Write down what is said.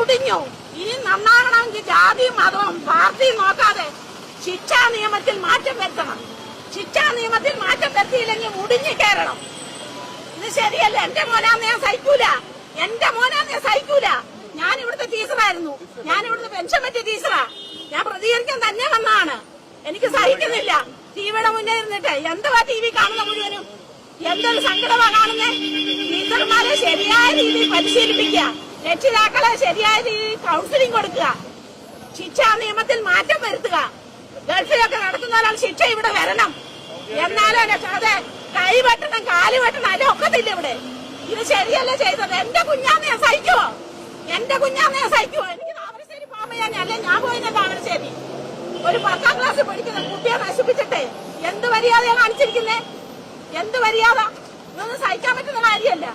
മുടിഞ്ഞു. ഇനി നന്നാകണമെങ്കിൽ ജാതിയും മതവും പാർട്ടിയും നോക്കാതെ ശിക്ഷാ നിയമത്തിൽ മാറ്റം വരുത്തണം. ശിക്ഷാ നിയമത്തിൽ മാറ്റം വരുത്തിയില്ലെങ്കിൽ മുടിഞ്ഞു കയറണം. ഇത് ശരിയല്ല. എന്റെ മോനാന്ന് ഞാൻ സഹിക്കൂല. എന്റെ മോനാന്ന് ഞാൻ സഹിക്കൂല. ഞാൻ ഇവിടുത്തെ ടീച്ചറായിരുന്നു. ഞാൻ ഇവിടുത്തെ പെൻഷൻ പറ്റിയ ടീച്ചറാ. ഞാൻ പ്രതികരിക്കാൻ തന്നെ വന്നതാണ്. എനിക്ക് സഹിക്കുന്നില്ല. ടിവിയുടെ മുന്നേ ഇരുന്നിട്ട് എന്തുവാ ടി വി കാണുന്ന മുഴുവനും? എന്തൊരു സങ്കടമാ കാണുന്നേ. ടീച്ചർമാരെ ശരിയായ രീതിയിൽ പരിശീലിപ്പിക്കുക, രക്ഷിതാക്കളെ ശരിയായ രീതിയിൽ കൗൺസിലിംഗ് കൊടുക്കുക, ശിക്ഷാ നിയമത്തിൽ മാറ്റം വരുത്തുക. ഗൾഫിലൊക്കെ നടത്തുന്ന ഒരാൾ ശിക്ഷ ഇവിടെ വരണം. എന്നാലും അതെ കൈ വെട്ടണം, കാല് വെട്ടണം, അല്ലെ ഒക്കത്തില്ല ഇവിടെ. ഇത് ശരിയല്ല ചെയ്തത്. എന്റെ കുഞ്ഞാന്ന് ഞാൻ സഹിക്കുവോ? എന്റെ കുഞ്ഞാന്ന് ഞാൻ സഹിക്കുവോ? എനിക്ക് താമരശ്ശേരി പോകുമ്പോ അല്ലെ ഞാൻ പോയില്ല താമരശ്ശേരി. ഒരു 10ാം ക്ലാസ് പഠിക്കുന്ന കുട്ടിയെ നശിപ്പിച്ചിട്ട് എന്ത് മര്യാദയാണ് കാണിച്ചിരിക്കുന്നേ? എന്ത് മര്യാദ? ഇതൊന്നും സഹിക്കാൻ പറ്റുന്ന കാര്യമല്ല.